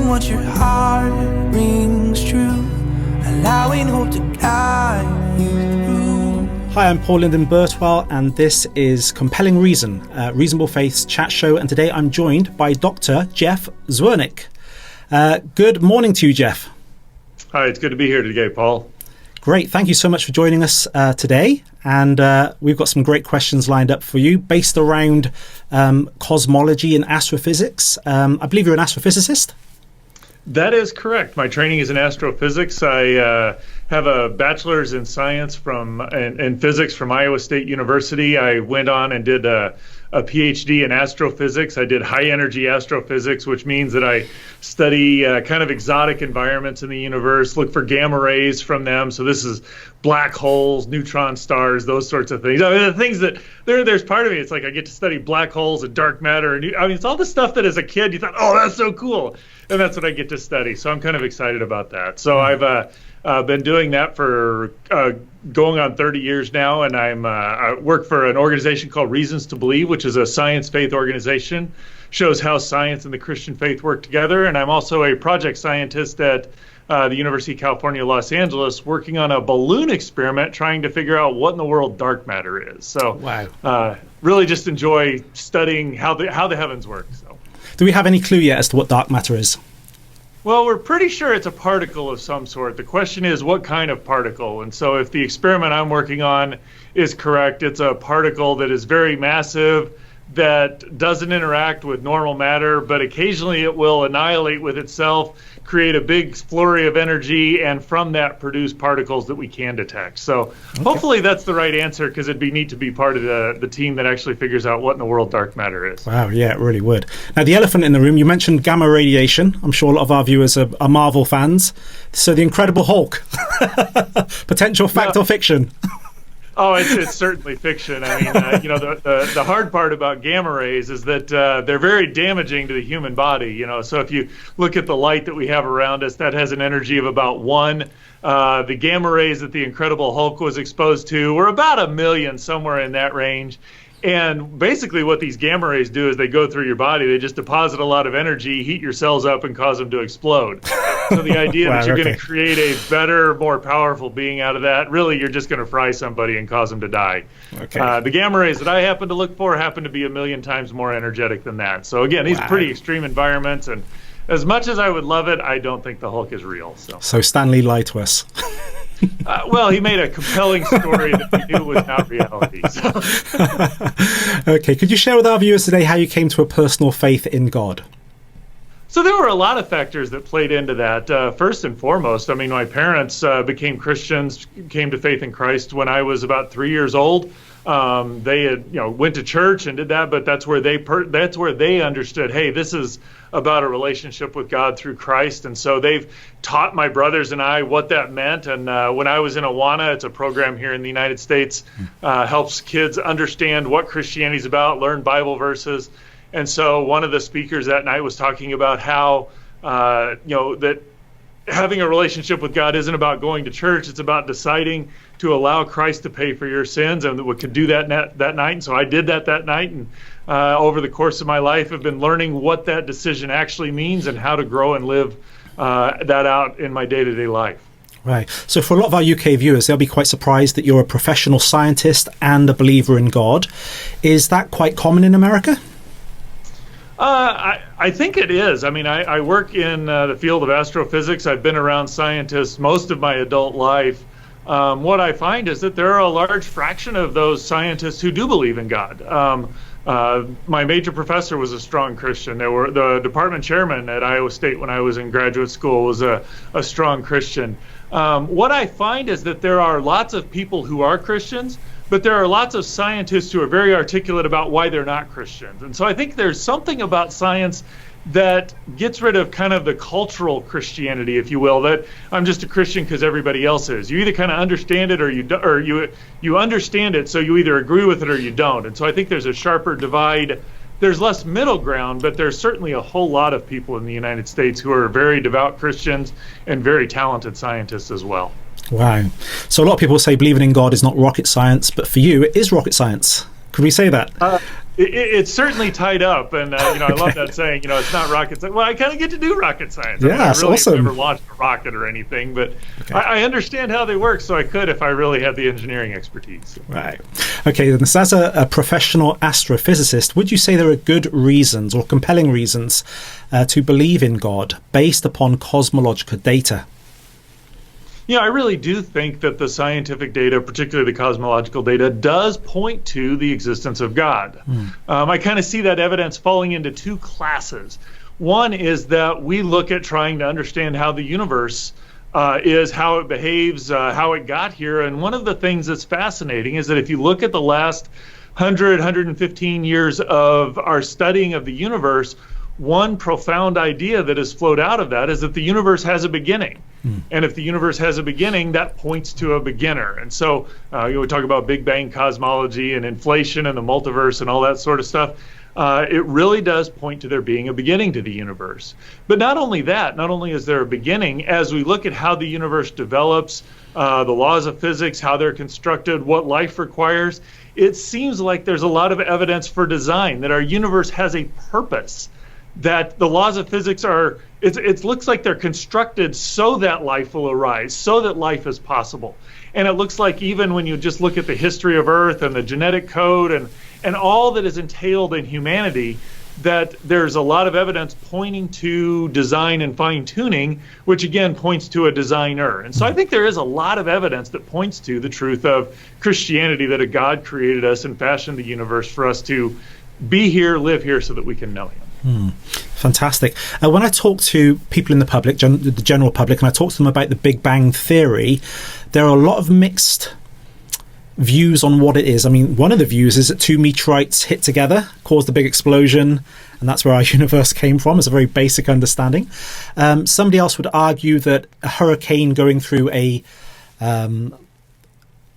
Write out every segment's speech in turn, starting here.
doing what your heart rings true, allowing hope to guide you through. Hi, I'm Paul Lyndon Birtwell, and this is Compelling Reason, Reasonable Faith's chat show. And today I'm joined by Dr. Jeff Zweerink. Good morning to you, Jeff. Hi, it's good to be here today, Paul. Great. Thank you so much for joining us today. And we've got some great questions lined up for you based around cosmology and astrophysics. I believe you're an astrophysicist? That is correct. My training is in astrophysics. I have a bachelor's in science in physics from Iowa State University. I went on and did a PhD in astrophysics. I did high energy astrophysics, which means that I study kind of exotic environments in the universe, look for gamma rays from them. So this is black holes, neutron stars, those sorts of things. I mean, the things that there's part of me, it's like I get to study black holes and dark matter. And it's all the stuff that as a kid you thought, oh, that's so cool. And that's what I get to study. So I'm kind of excited about that. So I've been doing that for going on 30 years now, and I work for an organization called Reasons to Believe, which is a science faith organization, shows how science and the Christian faith work together. And I'm also a project scientist at the University of California, Los Angeles, working on a balloon experiment trying to figure out what in the world dark matter is. So wow. Really just enjoy studying how the heavens work. So. Do we have any clue yet as to what dark matter is? Well, we're pretty sure it's a particle of some sort. The question is what kind of particle. And so if the experiment I'm working on is correct, it's a particle that is very massive, that doesn't interact with normal matter, but occasionally it will annihilate with itself, create a big flurry of energy, and from that produce particles that we can detect. So Hopefully that's the right answer, because it'd be neat to be part of the team that actually figures out what in the world dark matter is. Wow, yeah, it really would. Now, the elephant in the room, you mentioned gamma radiation. I'm sure a lot of our viewers are Marvel fans. So the Incredible Hulk, potential fact or fiction? Oh, it's certainly fiction. I mean, the hard part about gamma rays is that they're very damaging to the human body. So if you look at the light that we have around us, that has an energy of about 1. The gamma rays that the Incredible Hulk was exposed to were about 1 million, somewhere in that range. And basically what these gamma rays do is they go through your body. They just deposit a lot of energy, heat your cells up, and cause them to explode. So the idea that you're going to create a better, more powerful being out of that, really you're just going to fry somebody and cause them to die. Okay. The gamma rays that I happen to look for happen to be 1 million times more energetic than that. So again, these are pretty extreme environments, and as much as I would love it, I don't think the Hulk is real. So Stan Lee lied to us. Well, he made a compelling story that we knew was not reality. So. Okay, could you share with our viewers today how you came to a personal faith in God? So there were a lot of factors that played into that. First and foremost, I mean, my parents became Christians, came to faith in Christ when I was about 3 years old. They had, went to church and did that, but that's where they understood, hey, this is about a relationship with God through Christ. And so they've taught my brothers and I what that meant. And when I was in Awana, it's a program here in the United States, helps kids understand what Christianity is about, learn Bible verses. And so one of the speakers that night was talking about how, that having a relationship with God isn't about going to church. It's about deciding to allow Christ to pay for your sins, and we could do that night. And so I did that night, and over the course of my life, I've been learning what that decision actually means and how to grow and live that out in my day-to-day life. Right. So for a lot of our UK viewers, they'll be quite surprised that you're a professional scientist and a believer in God. Is that quite common in America? I think it is. I mean, I work in the field of astrophysics. I've been around scientists most of my adult life. What I find is that there are a large fraction of those scientists who do believe in God. My major professor was a strong Christian. The department chairman at Iowa State when I was in graduate school was a strong Christian. What I find is that there are lots of people who are Christians, but there are lots of scientists who are very articulate about why they're not Christians. And so I think there's something about science that gets rid of kind of the cultural Christianity, if you will, that I'm just a Christian because everybody else is. You either kind of understand it or you understand it, so you either agree with it or you don't. And so I think there's a sharper divide. There's less middle ground, but there's certainly a whole lot of people in the United States who are very devout Christians and very talented scientists as well. Wow. So a lot of people say believing in God is not rocket science, but for you, it is rocket science. Could we say that? It's certainly tied up, and I love that saying. It's not rocket science. Well, I kind of get to do rocket science. Yeah, that's I really awesome. have never launched a rocket or anything, but I understand how they work, so I could if I really had the engineering expertise. Right. Okay. Then, so as a professional astrophysicist, would you say there are good reasons or compelling reasons to believe in God based upon cosmological data? I really do think that the scientific data, particularly the cosmological data, does point to the existence of God. I kind of see that evidence falling into two classes. One is that we look at trying to understand how the universe is, how it behaves, how it got here. And one of the things that's fascinating is that if you look at the last 115 years of our studying of the universe, one profound idea that has flowed out of that is that the universe has a beginning. And if the universe has a beginning, that points to a beginner. And so we talk about Big Bang cosmology and inflation and the multiverse and all that sort of stuff. It really does point to there being a beginning to the universe. But not only that, not only is there a beginning, as we look at how the universe develops, the laws of physics, how they're constructed, what life requires, it seems like there's a lot of evidence for design, that our universe has a purpose, that the laws of physics are, it looks like they're constructed so that life will arise, so that life is possible. And it looks like even when you just look at the history of Earth and the genetic code and all that is entailed in humanity, that there's a lot of evidence pointing to design and fine-tuning, which again points to a designer. And so I think there is a lot of evidence that points to the truth of Christianity, that a God created us and fashioned the universe for us to be here, live here, so that we can know him. Fantastic. When I talk to people in the public, the general public, and I talk to them about the Big Bang Theory, there are a lot of mixed views on what it is. I mean, one of the views is that two meteorites hit together, caused a big explosion, and that's where our universe came from. It's a very basic understanding. Somebody else would argue that a hurricane going through a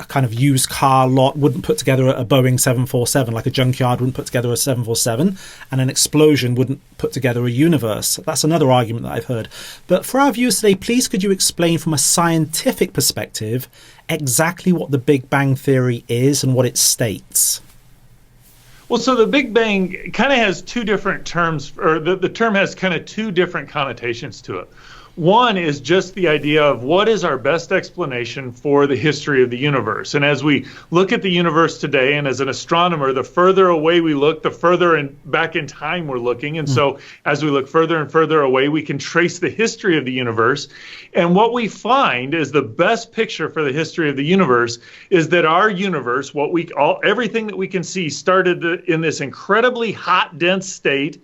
kind of used car lot wouldn't put together a Boeing 747, like a junkyard wouldn't put together a 747, and an explosion wouldn't put together a universe. That's another argument that I've heard. But for our viewers today, please could you explain from a scientific perspective exactly what the Big Bang Theory is and what it states? Well, so the Big Bang kind of has two different terms, or the term has kind of two different connotations to it. One is just the idea of what is our best explanation for the history of the universe. And as we look at the universe today, and as an astronomer, the further away we look, the further back in time we're looking. And so as we look further and further away, we can trace the history of the universe. And what we find is the best picture for the history of the universe is that our universe, everything that we can see, started in this incredibly hot, dense state,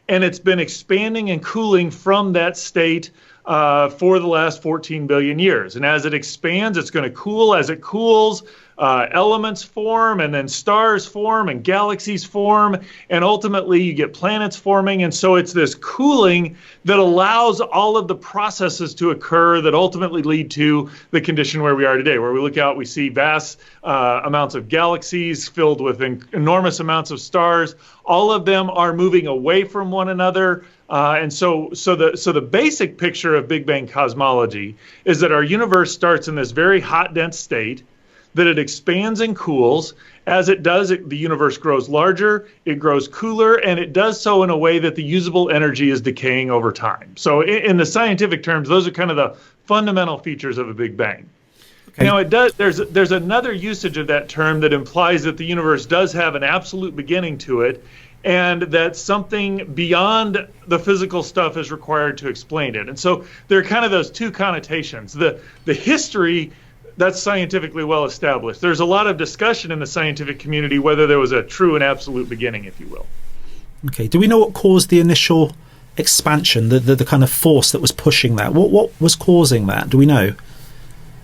and it's been expanding and cooling from that state for the last 14 billion years. And as it expands, it's going to cool. As it cools, elements form, and then stars form, and galaxies form, and ultimately you get planets forming. And so it's this cooling that allows all of the processes to occur that ultimately lead to the condition where we are today, where we look out, we see vast amounts of galaxies filled with enormous amounts of stars. All of them are moving away from one another. And so the basic picture of Big Bang cosmology is that our universe starts in this very hot, dense state, that it expands and cools. As it does, the universe grows larger, it grows cooler, and it does so in a way that the usable energy is decaying over time. So in the scientific terms, those are kind of the fundamental features of a Big Bang. Okay. Now, there's another usage of that term that implies that the universe does have an absolute beginning to it, and that something beyond the physical stuff is required to explain it. And so there are kind of those two connotations. The history, that's scientifically well established. There's a lot of discussion in the scientific community whether there was a true and absolute beginning, if you will. Okay. Do we know what caused the initial expansion, the kind of force that was pushing that? What was causing that? Do we know?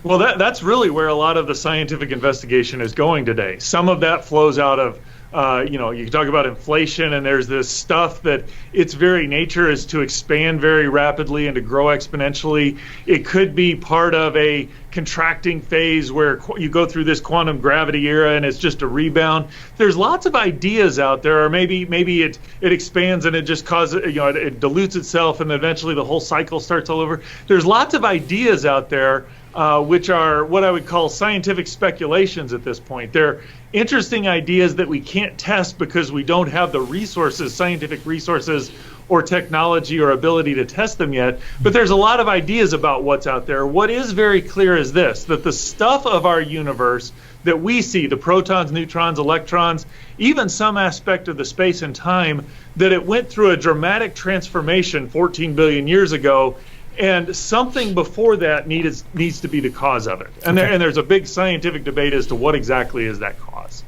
Well, that's really where a lot of the scientific investigation is going today. Some of that flows out of you talk about inflation, and there's this stuff that its very nature is to expand very rapidly and to grow exponentially. It could be part of a contracting phase where you go through this quantum gravity era and it's just a rebound. There's lots of ideas out there, or maybe it expands and it just causes, it dilutes itself and eventually the whole cycle starts all over. There's lots of ideas out there which are what I would call scientific speculations at this point. They're interesting ideas that we can't test because we don't have the resources, scientific resources, or technology or ability to test them yet. But there's a lot of ideas about what's out there. What is very clear is this, that the stuff of our universe that we see, the protons, neutrons, electrons, even some aspect of the space and time, that it went through a dramatic transformation 14 billion years ago, and something before that needs to be the cause of it. And, okay. There's a big scientific debate as to what exactly is that cause.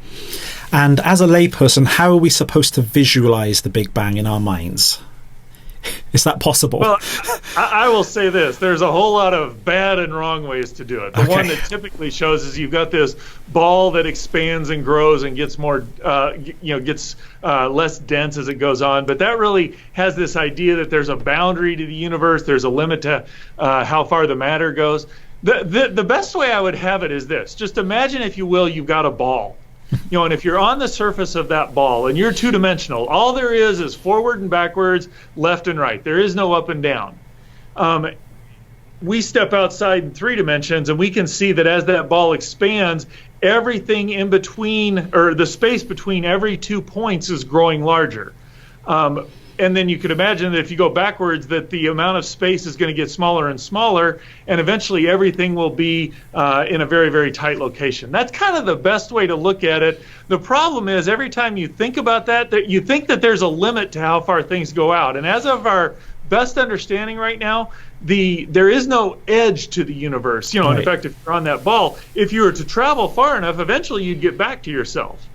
And as a layperson, how are we supposed to visualize the Big Bang in our minds? Is that possible? Well, I will say this. There's a whole lot of bad and wrong ways to do it. The one that typically shows is you've got this ball that expands and grows and gets more, gets less dense as it goes on. But that really has this idea that there's a boundary to the universe. There's a limit to how far the matter goes. The best way I would have it is this. Just imagine, if you will, you've got a ball. And if you're on the surface of that ball and you're two-dimensional, all there is forward and backwards, left and right. There is no up and down. We step outside in 3 dimensions and we can see that as that ball expands, everything in between, or the space between every 2 points, is growing larger. And then you could imagine that if you go backwards, that the amount of space is going to get smaller and smaller, and eventually everything will be in a very, very tight location. That's kind of the best way to look at it. The problem is, every time you think about that you think that there's a limit to how far things go out. And as of our best understanding right now, there is no edge to the universe. Right. And in fact, if you're on that ball, if you were to travel far enough, eventually you'd get back to yourself.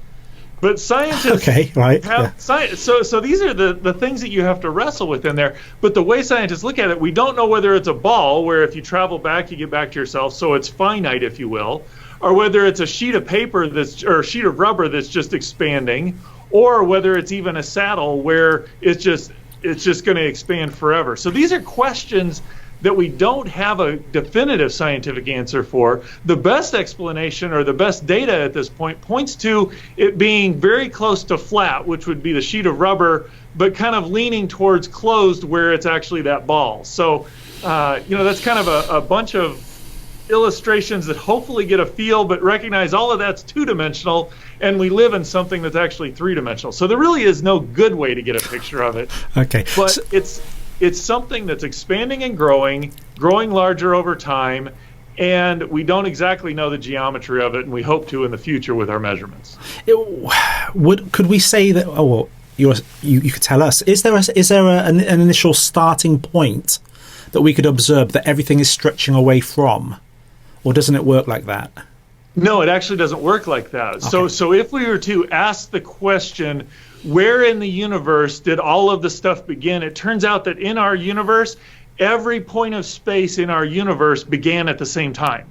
But scientists so these are the things that you have to wrestle with in there. But the way scientists look at it, we don't know whether it's a ball where if you travel back, you get back to yourself, so it's finite, if you will, or whether it's a sheet of paper or a sheet of rubber that's just expanding, or whether it's even a saddle where it's just going to expand forever. So these are questions that we don't have a definitive scientific answer for. The best explanation, or the best data at this point, points to it being very close to flat, which would be the sheet of rubber, but kind of leaning towards closed, where it's actually that ball. So, that's kind of a bunch of illustrations that hopefully get a feel, but recognize all of that's 2-dimensional, and we live in something that's actually 3-dimensional. So there really is no good way to get a picture of it. Okay. But it's something that's expanding and growing larger over time, and we don't exactly know the geometry of it, and we hope to in the future with our measurements. Could we say that? Oh, well, you could tell us. Is there an initial starting point that we could observe that everything is stretching away from, or doesn't it work like that? No, it actually doesn't work like that. Okay. So if we were to ask the question, where in the universe did all of the stuff begin? It turns out that in our universe, every point of space in our universe began at the same time.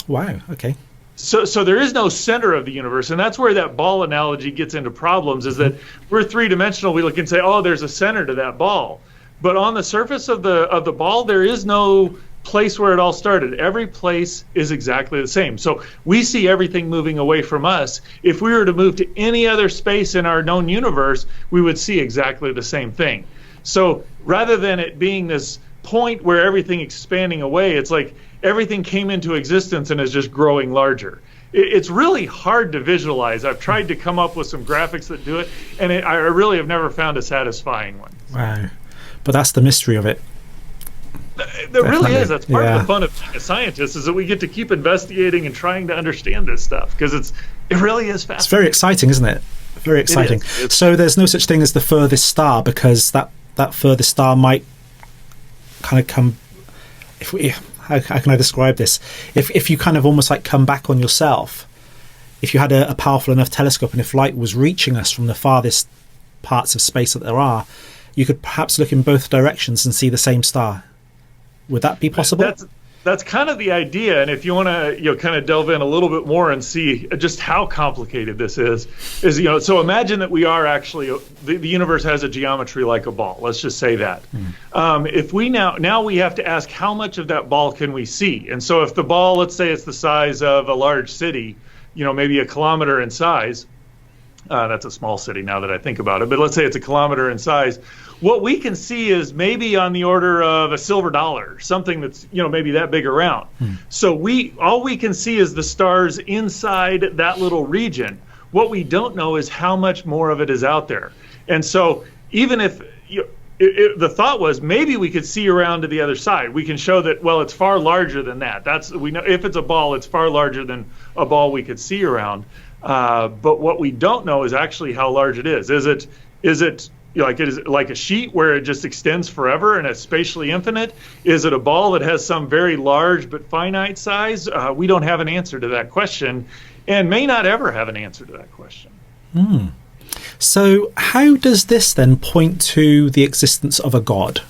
Wow, okay. So there is no center of the universe, and that's where that ball analogy gets into problems, is that we're 3-dimensional. We look and say, oh, there's a center to that ball. But on the surface of the ball, there is no place where it all started. Every place is exactly the same. So we see everything moving away from us. If we were to move to any other space in our known universe, we would see exactly the same thing. So rather than it being this point where everything expanding away, it's like everything came into existence and is just growing larger. It's really hard to visualize. I've tried to come up with some graphics that do it, and I really have never found a satisfying one. Wow. But that's the mystery of it. There really is. That's part of the fun of being a scientist, is that we get to keep investigating and trying to understand this stuff, because it really is fascinating. It's very exciting, isn't it? Very exciting. So there's no such thing as the furthest star, because that furthest star might kind of come. How can I describe this? If you kind of almost like come back on yourself, if you had a powerful enough telescope, and if light was reaching us from the farthest parts of space that there are, you could perhaps look in both directions and see the same star. Would that be possible? That's kind of the idea, and if you want to kind of delve in a little bit more and see just how complicated this is so imagine that we are actually the universe has a geometry like a ball. Let's just say that. If we now we have to ask how much of that ball can we see, and so if the ball, let's say it's the size of a large city, maybe 1 kilometer in size. That's a small city now that I think about it, but let's say it's 1 kilometer in size. what we can see is maybe on the order of a silver dollar, something that's, maybe that big around. So all we can see is the stars inside that little region. What we don't know is how much more of it is out there. And so even if the thought was maybe we could see around to the other side, we can show that, well, it's far larger than that. We know if it's a ball, it's far larger than a ball we could see around. But what we don't know is actually how large it is. Is it like a sheet where it just extends forever and it's spatially infinite? Is it a ball that has some very large but finite size? We don't have an answer to that question, and may not ever have an answer to that question. So how does this then point to the existence of a God?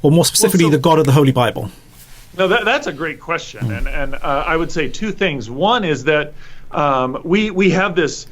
Or more specifically, the God of the Holy Bible? No, that's a great question. And I would say two things. One is that we have this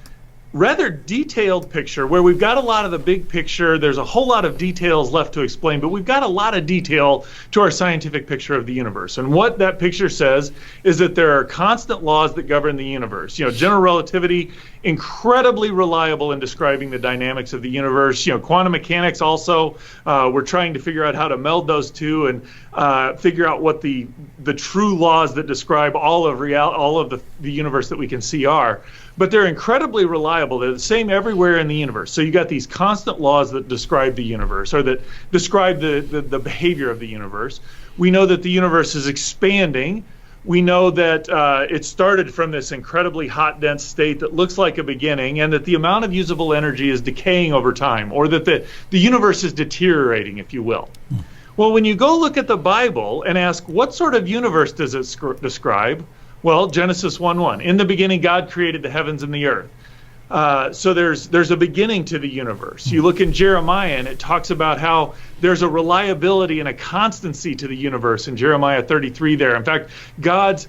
rather detailed picture where we've got a lot of the big picture. There's a whole lot of details left to explain, but we've got a lot of detail to our scientific picture of the universe. And what that picture says is that there are constant laws that govern the universe. General relativity, incredibly reliable in describing the dynamics of the universe. Quantum mechanics also, we're trying to figure out how to meld those two and figure out what the true laws that describe all of the universe that we can see are. But they're incredibly reliable. They're the same everywhere in the universe. So you got these constant laws that describe the universe, or that describe the behavior of the universe. We know that the universe is expanding. We know that it started from this incredibly hot, dense state that looks like a beginning, and that the amount of usable energy is decaying over time, or that the universe is deteriorating, if you will. Well, when you go look at the Bible and ask, what sort of universe does it describe? Well, Genesis 1:1. In the beginning, God created the heavens and the earth. So there's a beginning to the universe. You look in Jeremiah, and it talks about how there's a reliability and a constancy to the universe in Jeremiah 33 there. In fact, God's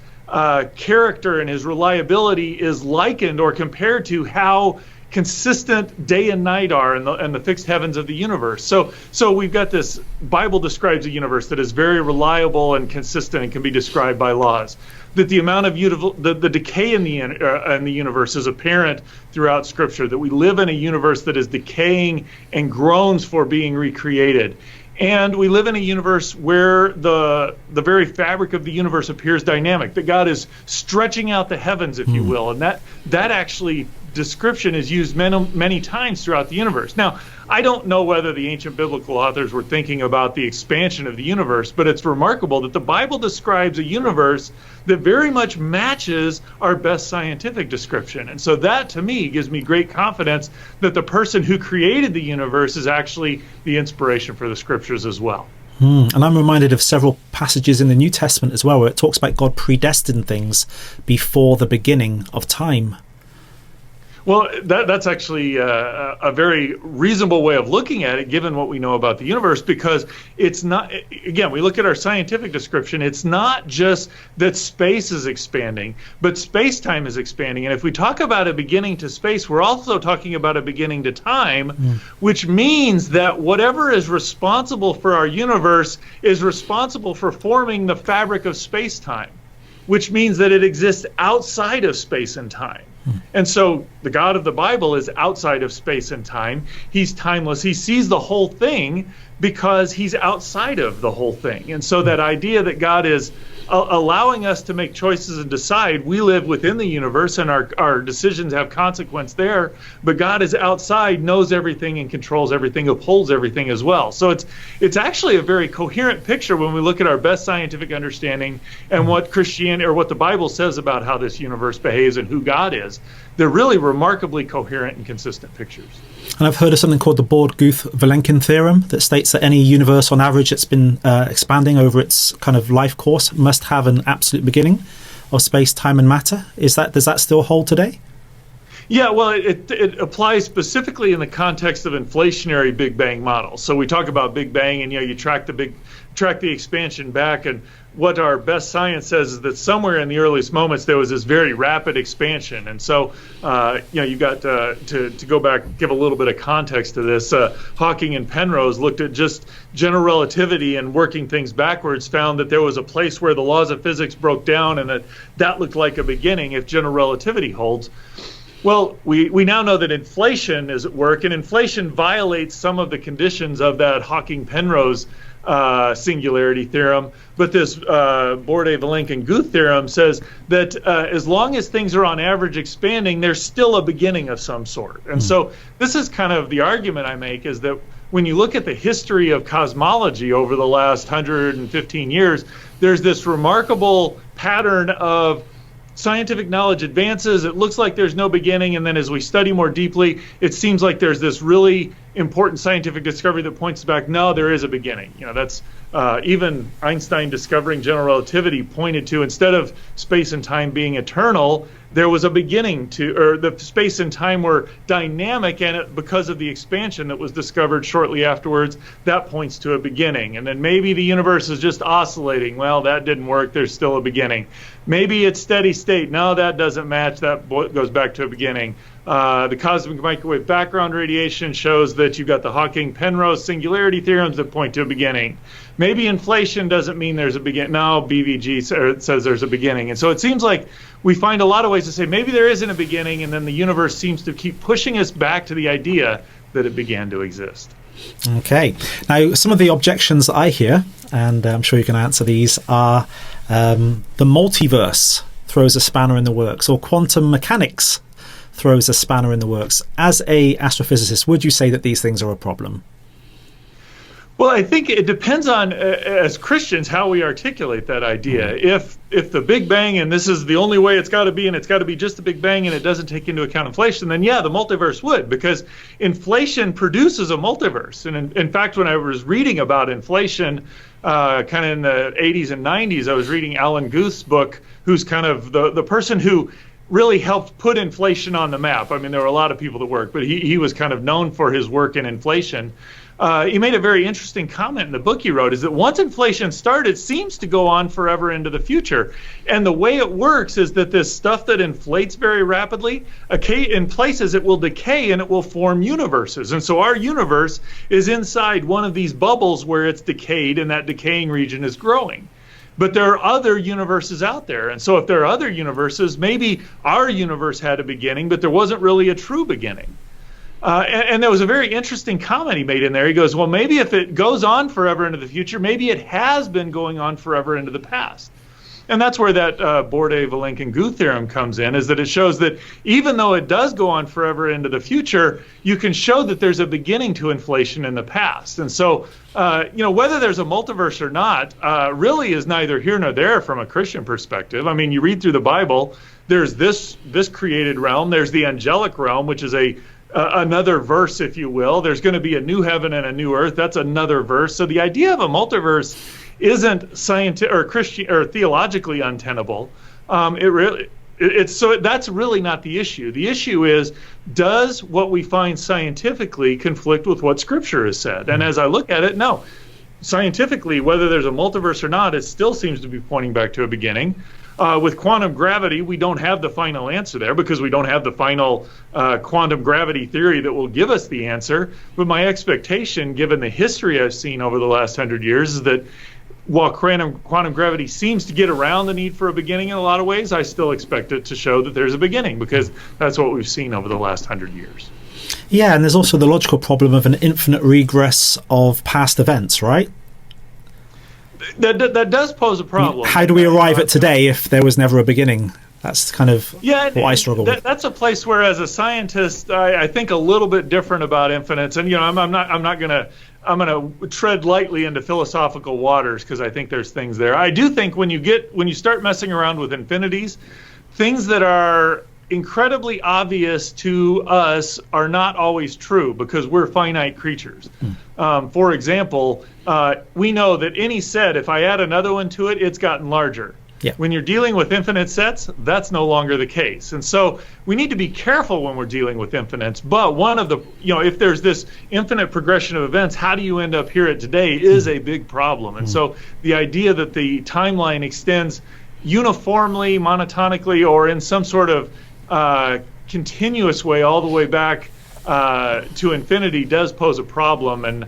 character and his reliability is likened or compared to how consistent day and night are in the fixed heavens of the universe. So we've got this, Bible describes a universe that is very reliable and consistent and can be described by laws. That the amount of the decay in the universe is apparent throughout Scripture. That we live in a universe that is decaying and groans for being recreated. And we live in a universe where the very fabric of the universe appears dynamic. That God is stretching out the heavens, if you will, and that actually description is used many times throughout the universe. Now, I don't know whether the ancient biblical authors were thinking about the expansion of the universe, but it's remarkable that the Bible describes a universe that very much matches our best scientific description. And so that, to me, gives me great confidence that the person who created the universe is actually the inspiration for the Scriptures as well. And I'm reminded of several passages in the New Testament as well, where it talks about God predestined things before the beginning of time. Well, that's actually a very reasonable way of looking at it, given what we know about the universe, because it's not, again, we look at our scientific description, it's not just that space is expanding, but space-time is expanding. And if we talk about a beginning to space, we're also talking about a beginning to time, which means that whatever is responsible for our universe is responsible for forming the fabric of space-time, which means that it exists outside of space and time. And so the God of the Bible is outside of space and time. He's timeless. He sees the whole thing because he's outside of the whole thing. And so that idea that God is allowing us to make choices and decide, we live within the universe and our decisions have consequence there, but God is outside, knows everything and controls everything, upholds everything as well. So it's actually a very coherent picture when we look at our best scientific understanding and what Christianity or what the Bible says about how this universe behaves and who God is. They're really remarkably coherent and consistent pictures. And I've heard of something called the Borg-Guth-Vilenkin theorem that states that any universe on average that's been expanding over its kind of life course must have an absolute beginning of space, time, and matter. Does that still hold today? Yeah, well, it applies specifically in the context of inflationary Big Bang models. So we talk about Big Bang, and you track the expansion back, and what our best science says is that somewhere in the earliest moments there was this very rapid expansion. And so you got to go back, give a little bit of context to this. Hawking and Penrose looked at just general relativity and working things backwards, found that there was a place where the laws of physics broke down and that looked like a beginning if general relativity holds. Well, we now know that inflation is at work, and inflation violates some of the conditions of that Hawking-Penrose singularity theorem. But this Borde-Vilenk and Guth theorem says that as long as things are on average expanding, there's still a beginning of some sort. And so this is kind of the argument I make, is that when you look at the history of cosmology over the last 115 years, there's this remarkable pattern of scientific knowledge advances. It looks like there's no beginning, and then as we study more deeply, it seems like there's this really important scientific discovery that points back, no, there is a beginning. That's even Einstein discovering general relativity pointed to, instead of space and time being eternal, there was a beginning to, or the space and time were dynamic, and because of the expansion that was discovered shortly afterwards, that points to a beginning. And then maybe the universe is just oscillating. Well, that didn't work. There's still a beginning. Maybe it's steady state. No, that doesn't match. That goes back to a beginning. The cosmic microwave background radiation shows that you've got the Hawking-Penrose singularity theorems that point to a beginning. Maybe inflation doesn't mean there's a beginning. No, BVG says there's a beginning. And so it seems like we find a lot of ways to say maybe there isn't a beginning, and then the universe seems to keep pushing us back to the idea that it began to exist. Okay. Now, some of the objections that I hear, and I'm sure you can answer these, are the multiverse throws a spanner in the works, or quantum mechanics throws a spanner in the works. As a astrophysicist, would you say that these things are a problem? Well, I think it depends on, as Christians, how we articulate that idea. If the Big Bang, and this is the only way it's got to be, and it's got to be just the Big Bang, and it doesn't take into account inflation, then yeah, the multiverse would, because inflation produces a multiverse. And in fact, when I was reading about inflation, kind of in the 80s and 90s, I was reading Alan Guth's book, who's kind of the person who really helped put inflation on the map. I mean, there were a lot of people that worked, but he was kind of known for his work in inflation. He made a very interesting comment in the book he wrote, is that once inflation started, it seems to go on forever into the future. And the way it works is that this stuff that inflates very rapidly, in places it will decay and it will form universes. And so our universe is inside one of these bubbles where it's decayed, and that decaying region is growing. But there are other universes out there. And so if there are other universes, maybe our universe had a beginning, but there wasn't really a true beginning. And there was a very interesting comment he made in there. He goes, well, maybe if it goes on forever into the future, maybe it has been going on forever into the past. And that's where that Borde-Vilenk and Guth theorem comes in, is that it shows that even though it does go on forever into the future, you can show that there's a beginning to inflation in the past. And so, whether there's a multiverse or not really is neither here nor there from a Christian perspective. I mean, you read through the Bible, there's this created realm, there's the angelic realm, which is another verse, if you will. There's going to be a new heaven and a new earth. That's another verse. So the idea of a multiverse isn't scientific or Christian or theologically untenable. That's really not the issue. The issue is, does what we find scientifically conflict with what Scripture has said? And as I look at it, no. Scientifically, whether there's a multiverse or not, it still seems to be pointing back to a beginning. With quantum gravity, we don't have the final answer there, because we don't have the final quantum gravity theory that will give us the answer. But my expectation, given the history I've seen over the last 100 years, is that while quantum gravity seems to get around the need for a beginning in a lot of ways, I still expect it to show that there's a beginning, because that's what we've seen over the last 100 years. Yeah, and there's also the logical problem of an infinite regress of past events, right? That does pose a problem. How do we arrive at today if there was never a beginning? That's kind of what I struggle with. That's a place where, as a scientist, I think a little bit different about infinites. And I'm gonna tread lightly into philosophical waters, because I think there's things there. I do think when you start messing around with infinities, things that are incredibly obvious to us are not always true, because we're finite creatures. For example, we know that any set, if I add another one to it, it's gotten larger. Yeah. When you're dealing with infinite sets, that's no longer the case. And so we need to be careful when we're dealing with infinites. But one of the, if there's this infinite progression of events, how do you end up here at today is a big problem. And so the idea that the timeline extends uniformly, monotonically, or in some sort of continuous way all the way back to infinity does pose a problem. And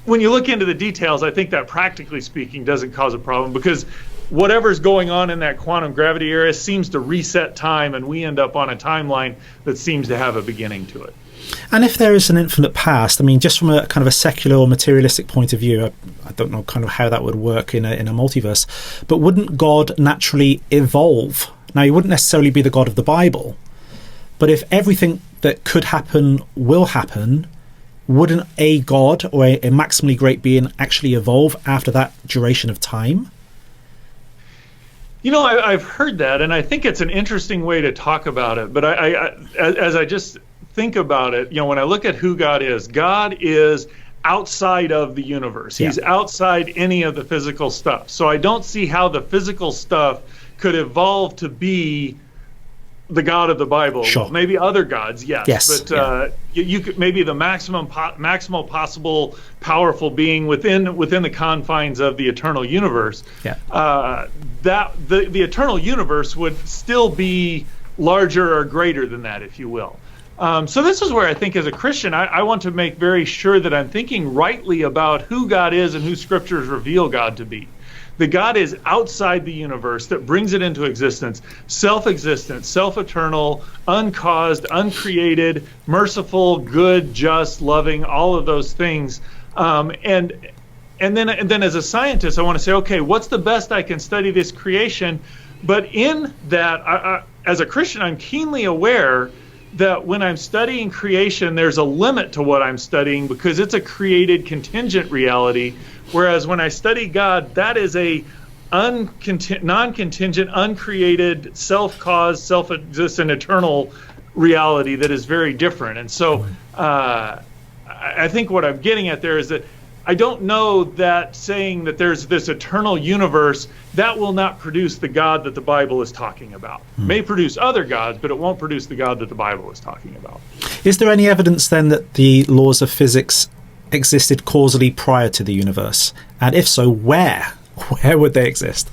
when you look into the details, I think that practically speaking doesn't cause a problem, because whatever's going on in that quantum gravity area seems to reset time, and we end up on a timeline that seems to have a beginning to it. And if there is an infinite past, I mean, just from a kind of a secular or materialistic point of view, I don't know kind of how that would work in a multiverse, but wouldn't God naturally evolve? Now, he wouldn't necessarily be the God of the Bible, but if everything that could happen will happen, wouldn't a God or a maximally great being actually evolve after that duration of time? You know, I've heard that, and I think it's an interesting way to talk about it. But as I just think about it, you know, when I look at who God is outside of the universe. He's outside any of the physical stuff. So I don't see how the physical stuff could evolve to be the God of the Bible. Sure. Well, maybe other gods, yes. But you could maybe the maximal possible powerful being within the confines of the eternal universe. Yeah. That the eternal universe would still be larger or greater than that, if you will. So this is where I think as a Christian, I want to make very sure that I'm thinking rightly about who God is and who scriptures reveal God to be. The God is outside the universe that brings it into existence, self-existent, self-eternal, uncaused, uncreated, merciful, good, just, loving, all of those things. And then as a scientist, I want to say, okay, what's the best I can study this creation? But in that, as a Christian, I'm keenly aware that when I'm studying creation, there's a limit to what I'm studying because it's a created contingent reality. Whereas when I study God, that is a non-contingent, uncreated, self-caused, self-existent, eternal reality that is very different. And so I think what I'm getting at there is that I don't know that saying that there's this eternal universe that will not produce the God that the Bible is talking about. It may produce other gods, but it won't produce the God that the Bible is talking about. Is there any evidence then that the laws of physics existed causally prior to the universe? And if so, where? Where would they exist?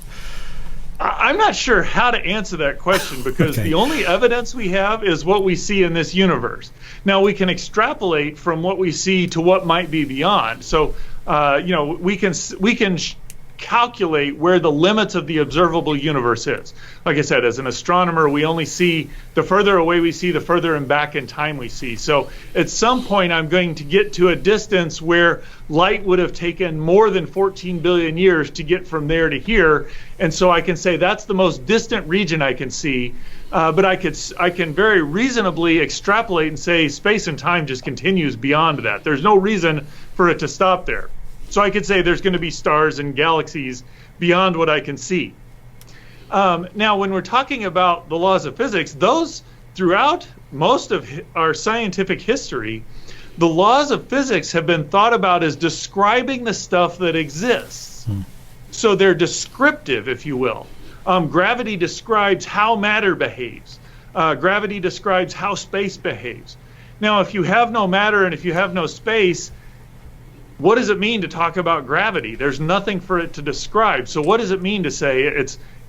I'm not sure how to answer that question because the only evidence we have is what we see in this universe. Now, we can extrapolate from what we see to what might be beyond. So, we can calculate where the limits of the observable universe is. Like I said, as an astronomer, we only see the further away we see, the further and back in time we see. So at some point, I'm going to get to a distance where light would have taken more than 14 billion years to get from there to here. And so I can say that's the most distant region I can see. But I can very reasonably extrapolate and say space and time just continues beyond that. There's no reason for it to stop there. So I could say there's going to be stars and galaxies beyond what I can see. Now, when we're talking about the laws of physics, those throughout most of our scientific history, the laws of physics have been thought about as describing the stuff that exists. So they're descriptive, if you will. Gravity describes how matter behaves. Gravity describes how space behaves. Now, if you have no matter and if you have no space, what does it mean to talk about gravity? There's nothing for it to describe. So what does it mean to say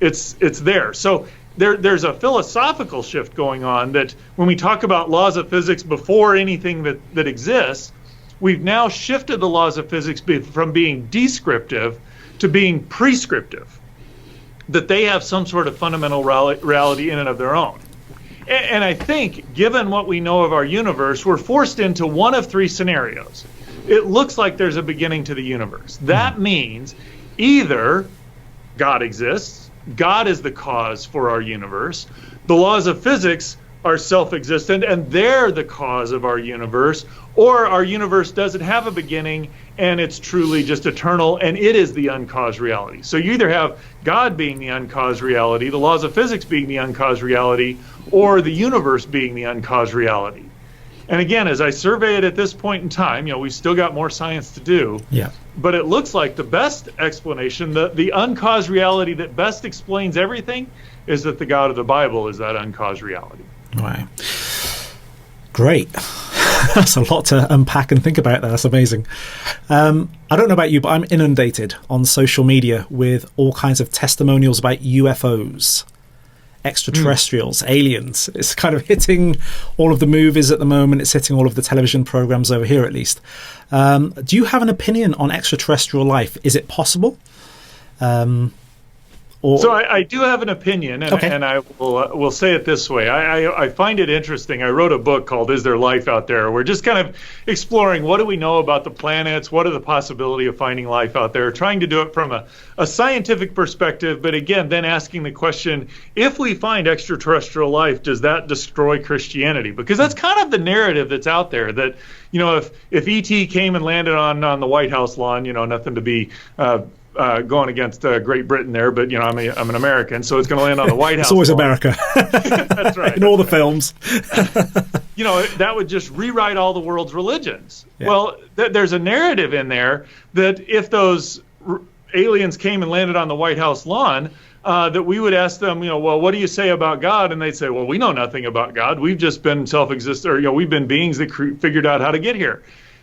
it's there? So there's a philosophical shift going on that when we talk about laws of physics before anything that exists, we've now shifted the laws of physics from being descriptive to being prescriptive, that they have some sort of fundamental reality in and of their own. And I think, given what we know of our universe, we're forced into one of three scenarios. It looks like there's a beginning to the universe. That means either God exists, God is the cause for our universe, the laws of physics are self-existent and they're the cause of our universe, or our universe doesn't have a beginning and it's truly just eternal and it is the uncaused reality. So you either have God being the uncaused reality, the laws of physics being the uncaused reality, or the universe being the uncaused reality. And again, as I survey it at this point in time, we've still got more science to do. Yeah. But it looks like the best explanation, the uncaused reality that best explains everything, is that the God of the Bible is that uncaused reality. Right. Great. That's a lot to unpack and think about there. That's amazing. I don't know about you, but I'm inundated on social media with all kinds of testimonials about UFOs. Extraterrestrials, aliens. It's kind of hitting all of the movies at the moment. It's hitting all of the television programs over here, at least. Do you have an opinion on extraterrestrial life? Is it possible? Or So I do have an opinion, and, Okay. and I will say it this way. I find it interesting. I wrote a book called "Is There Life Out There?" We're just kind of exploring what do we know about the planets, what are the possibility of finding life out there, trying to do it from a scientific perspective, but again, then asking the question, if we find extraterrestrial life, does that destroy Christianity? Because that's kind of the narrative that's out there, that, if ET came and landed on the White House lawn, nothing to be going against Great Britain there, but I'm an American, so it's going to land on the White House. it's always lawn. America. That's right. In all the films. That would just rewrite all the world's religions. Yeah. Well, there's a narrative in there that if those aliens came and landed on the White House lawn, that we would ask them, well, what do you say about God? And they'd say, well, we know nothing about God. We've just been self-existent, or we've been beings that figured out how to get here.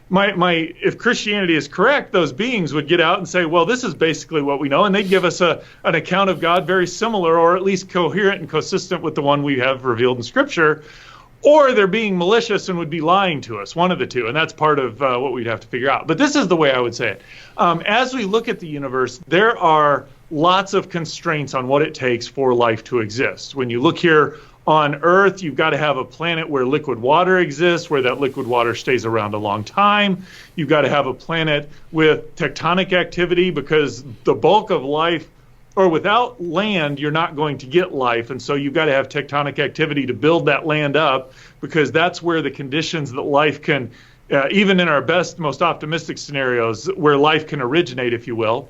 If Christianity is correct, those beings would get out and say, well, this is basically what we know, and they'd give us an account of God very similar, or at least coherent and consistent with the one we have revealed in Scripture, or they're being malicious and would be lying to us, one of the two, and that's part of what we'd have to figure out. But this is the way I would say it. As we look at the universe, there are lots of constraints on what it takes for life to exist. When you look here on Earth, you've got to have a planet where liquid water exists, where that liquid water stays around a long time. You've got to have a planet with tectonic activity, because the bulk of life, or without land, you're not going to get life. And so you've got to have tectonic activity to build that land up, because that's where the conditions that life can, even in our best, most optimistic scenarios, where life can originate, if you will.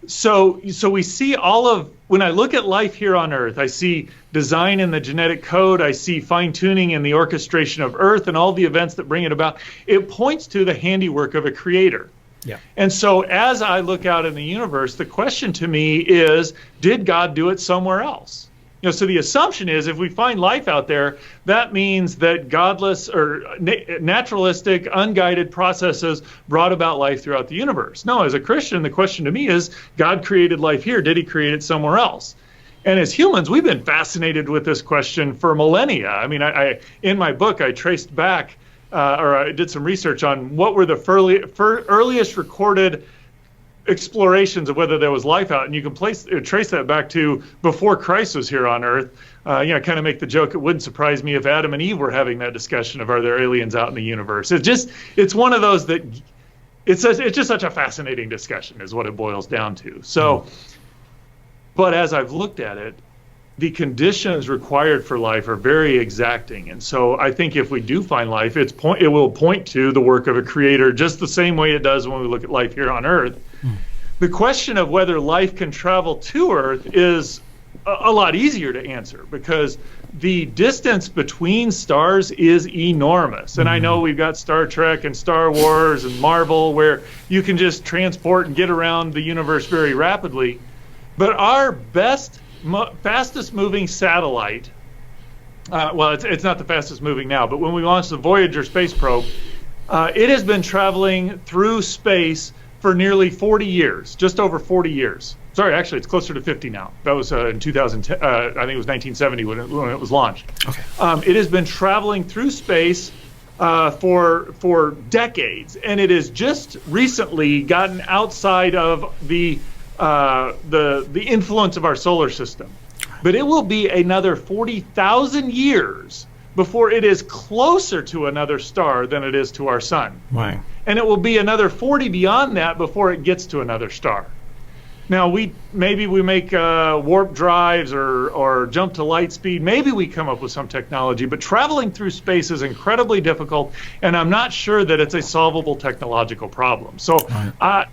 So we see when I look at life here on Earth, I see design in the genetic code, I see fine-tuning in the orchestration of Earth and all the events that bring it about. It points to the handiwork of a creator. Yeah. And so as I look out in the universe, the question to me is, did God do it somewhere else? So the assumption is, if we find life out there, that means that godless or naturalistic, unguided processes brought about life throughout the universe. No, as a Christian, the question to me is, God created life here. Did he create it somewhere else? And as humans, we've been fascinated with this question for millennia. I mean, I in my book, I traced back, or I did some research on what were the earliest recorded explorations of whether there was life out, and you can trace that back to before Christ was here on Earth. Kind of make the joke, it wouldn't surprise me if Adam and Eve were having that discussion of, are there aliens out in the universe? It's one of those that it's just such a fascinating discussion, is what it boils down to. So, but as I've looked at it, the conditions required for life are very exacting. And so I think if we do find life, it will point to the work of a creator, just the same way it does when we look at life here on Earth. The question of whether life can travel to Earth is a lot easier to answer, because the distance between stars is enormous. And I know we've got Star Trek and Star Wars and Marvel, where you can just transport and get around the universe very rapidly. But our fastest moving satellite, it's not the fastest moving now, but when we launched the Voyager space probe, it has been traveling through space for nearly 40 years, just over 40 years. Sorry, actually, it's closer to 50 now. That was in 2010, I think it was 1970 when it was launched. Okay. It has been traveling through space for decades, and it has just recently gotten outside of the influence of our solar system. But it will be another 40,000 years before it is closer to another star than it is to our sun. Wow. And it will be another 40 beyond that before it gets to another star. Now, maybe we make warp drives or jump to light speed. Maybe we come up with some technology, but traveling through space is incredibly difficult, and I'm not sure that it's a solvable technological problem. So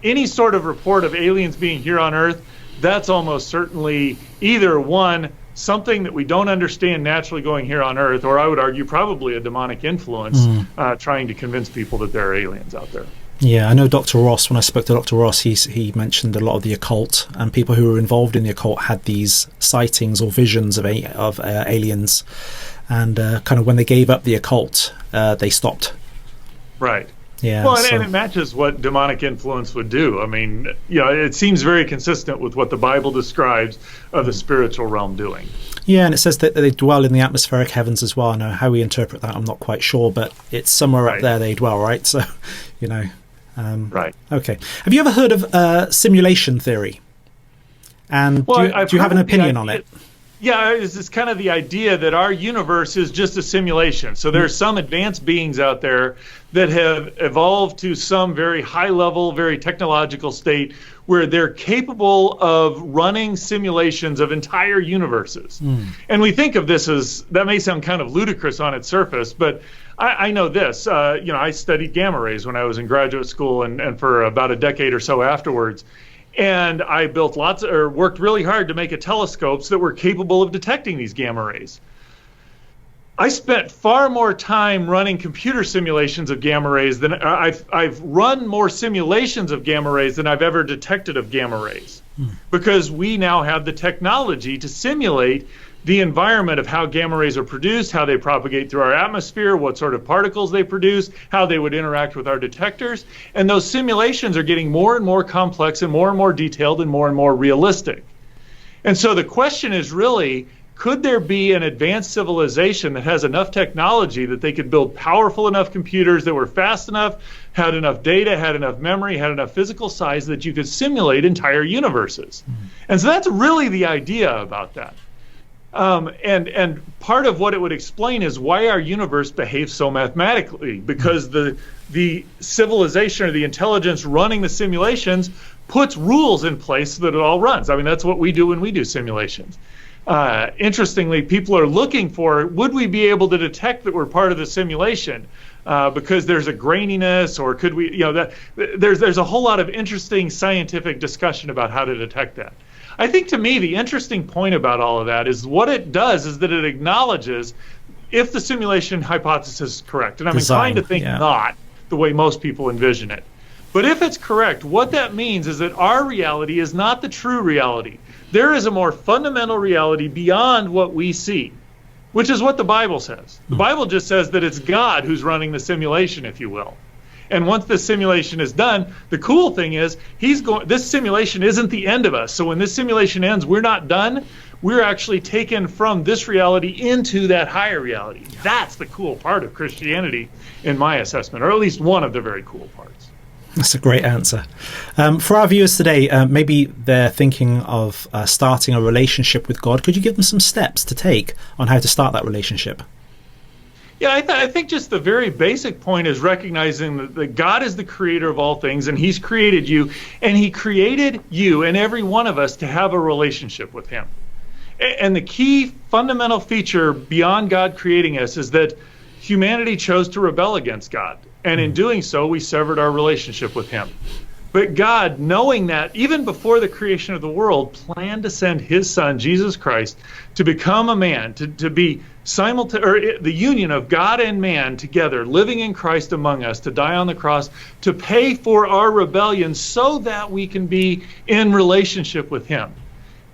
any sort of report of aliens being here on Earth, that's almost certainly either one, something that we don't understand naturally going here on Earth, or I would argue probably a demonic influence trying to convince people that there are aliens out there. Yeah, I know Dr. Ross, when I spoke to Dr. Ross, he mentioned a lot of the occult, and people who were involved in the occult had these sightings or visions of aliens, and kind of when they gave up the occult, they stopped. Right. Yeah. Well, and it matches what demonic influence would do. I mean, it seems very consistent with what the Bible describes of the spiritual realm doing. Yeah, and it says that they dwell in the atmospheric heavens as well. Now, how we interpret that, I'm not quite sure, but it's somewhere up there they dwell, right? So, right. Okay. Have you ever heard of simulation theory? And Well, do you have an opinion on it? Yeah, it's kind of the idea that our universe is just a simulation. So there's some advanced beings out there that have evolved to some very high level, very technological state where they're capable of running simulations of entire universes. And we think of this as, that may sound kind of ludicrous on its surface, but I know this. I studied gamma rays when I was in graduate school and for about a decade or so afterwards. And I built worked really hard to make telescopes that were capable of detecting these gamma rays. I spent far more time running computer simulations of gamma rays than I've run more simulations of gamma rays than I've ever detected of gamma rays, because we now have the technology to simulate the environment of how gamma rays are produced, how they propagate through our atmosphere, what sort of particles they produce, how they would interact with our detectors. And those simulations are getting more and more complex and more detailed and more realistic. And so the question is really, could there be an advanced civilization that has enough technology that they could build powerful enough computers that were fast enough, had enough data, had enough memory, had enough physical size that you could simulate entire universes? And so that's really the idea about that. And part of what it would explain is why our universe behaves so mathematically, because the civilization or the intelligence running the simulations puts rules in place so that it all runs. I mean, that's what we do when we do simulations. Interestingly, people are looking for, would we be able to detect that we're part of the simulation? Because there's a graininess, or could we, there's a whole lot of interesting scientific discussion about how to detect that. I think, to me, the interesting point about all of that is what it does is that it acknowledges if the simulation hypothesis is correct. And I'm inclined to think not, the way most people envision it. But if it's correct, what that means is that our reality is not the true reality. There is a more fundamental reality beyond what we see, which is what the Bible says. The Bible just says that it's God who's running the simulation, if you will. And once this simulation is done, the cool thing is this simulation isn't the end of us. So when this simulation ends, we're not done. We're actually taken from this reality into that higher reality. That's the cool part of Christianity, in my assessment, or at least one of the very cool parts. That's a great answer. For our viewers today, maybe they're thinking of starting a relationship with God. Could you give them some steps to take on how to start that relationship? Yeah, I think just the very basic point is recognizing that God is the creator of all things, and he's created you, and he created you and every one of us to have a relationship with him. And the key fundamental feature beyond God creating us is that humanity chose to rebel against God. And in doing so, we severed our relationship with him. But God, knowing that, even before the creation of the world, planned to send his son, Jesus Christ, to become a man, to be the union of God and man together, living in Christ among us, to die on the cross, to pay for our rebellion so that we can be in relationship with him.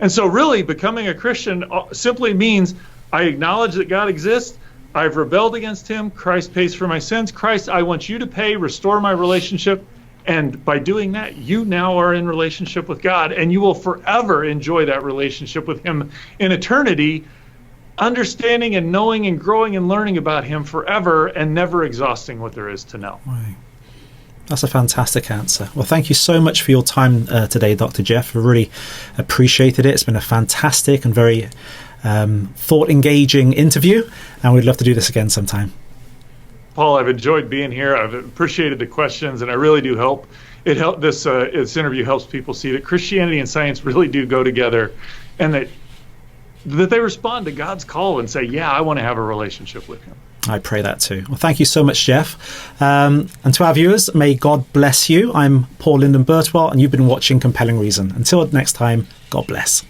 And so really, becoming a Christian simply means I acknowledge that God exists. I've rebelled against him. Christ pays for my sins. Christ, I want you to pay, restore my relationship. And by doing that, you now are in relationship with God, and you will forever enjoy that relationship with him in eternity, understanding and knowing and growing and learning about him forever and never exhausting what there is to know. Right. That's a fantastic answer. Well, thank you so much for your time today, Dr. Jeff. I really appreciated it. It's been a fantastic and very thought-engaging interview, and we'd love to do this again sometime. Paul, I've enjoyed being here. I've appreciated the questions, and I really do hope this interview helps people see that Christianity and science really do go together, and that they respond to God's call and say, yeah, I want to have a relationship with him. I pray that too. Well, thank you so much, Jeff. And to our viewers, may God bless you. I'm Paul Lyndon Birtwell, and you've been watching Compelling Reason. Until next time, God bless.